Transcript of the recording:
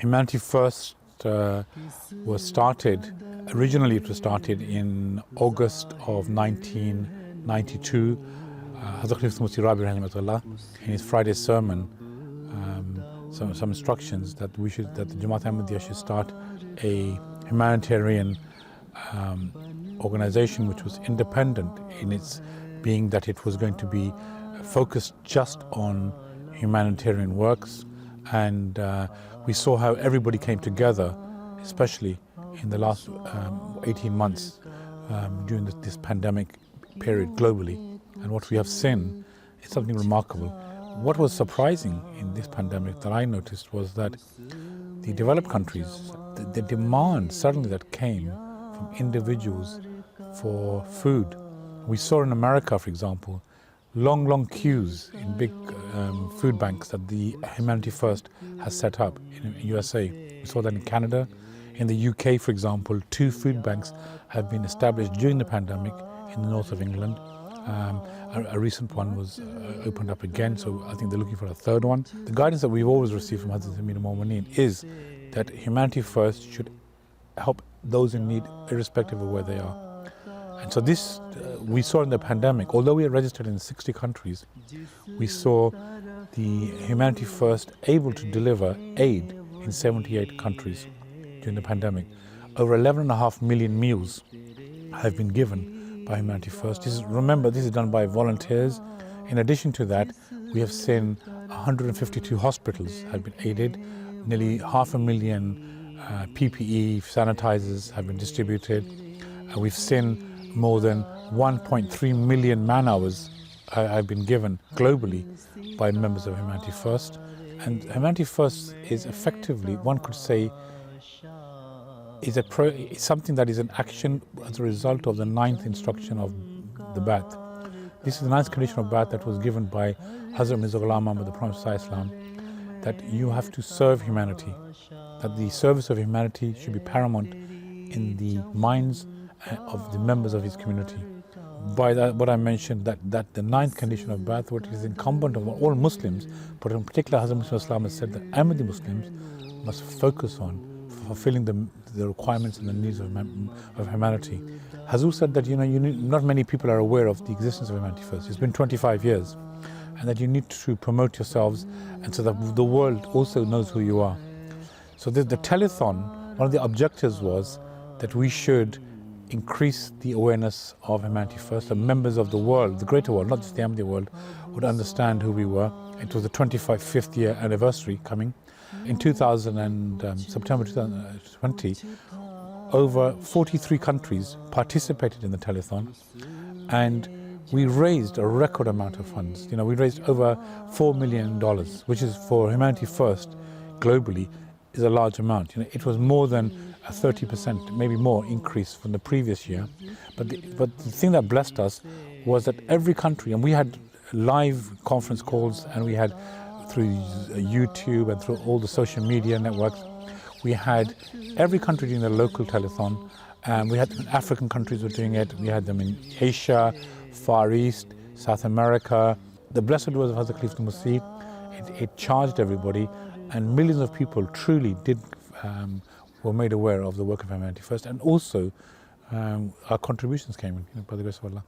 Humanity First was started, originally it was started in August of 1992. Hazrat Khalif Musi Rabi rahimahullah, in his Friday sermon, some instructions that the Jamaat Ahmadiyya should start a humanitarian organization which was independent in its being, that it was going to be focused just on humanitarian works. And we saw how everybody came together, especially in the last 18 months during this pandemic period globally. And what we have seen is something remarkable. What was surprising in this pandemic that I noticed was that the developed countries, the demand suddenly that came from individuals for food. We saw in America, for example, long queues in big food banks that the Humanity First has set up in USA. We saw that in Canada. In the UK, for example, 2 food banks have been established during the pandemic in the north of England. A recent one was opened up again, so I think they're looking for a third one. The guidance that we've always received from Hazrat Amir al-Mu'mineen is that Humanity First should help those in need irrespective of where they are. And so this we saw in the pandemic. Although we are registered in 60 countries, we saw the Humanity First able to deliver aid in 78 countries during the pandemic. Over 11.5 million meals have been given by Humanity First. Remember, this is done by volunteers. In addition to that, we have seen 152 hospitals have been aided. Nearly 500,000 PPE sanitizers have been distributed. We've seen more than 1.3 million man-hours have been given globally by members of Humanity First. And Humanity First is effectively, one could say, is something that is an action as a result of the 9th instruction of the Ba'ath. This is the 9th condition of Ba'ath that was given by Hazrat Mirza Ghulam Muhammad, the Prophet ﷺ, that you have to serve humanity, that the service of humanity should be paramount in the minds of the members of his community. By that, what I mentioned, that the 9th condition of Ba'ath, what is incumbent on all Muslims, but in particular Hazrat Muhammad has said that Ahmadi Muslims must focus on fulfilling the requirements and the needs of humanity. Hazur said that not many people are aware of the existence of Humanity First. It's been 25 years, and that you need to promote yourselves, and so that the world also knows who you are. So the telethon, one of the objectives was that we should increase the awareness of Humanity First. The members of the world, the greater world, not just the Ahmadi world, would understand who we were. It was the 25th year anniversary coming. In September 2020, over 43 countries participated in the telethon, and we raised a record amount of funds. We raised over $4 million, which is, for Humanity First globally, is a large amount. It was more than a 30%, maybe more, increase from the previous year. But the thing that blessed us was that every country, and we had live conference calls, and we had through YouTube and through all the social media networks, we had every country doing a local telethon, and we had African countries were doing it. We had them in Asia, Far East, South America. The blessed words of Hazrat Khalif Musi, it charged everybody, and millions of people truly were made aware of the work of Humanity First, and also our contributions came in by the grace of Allah.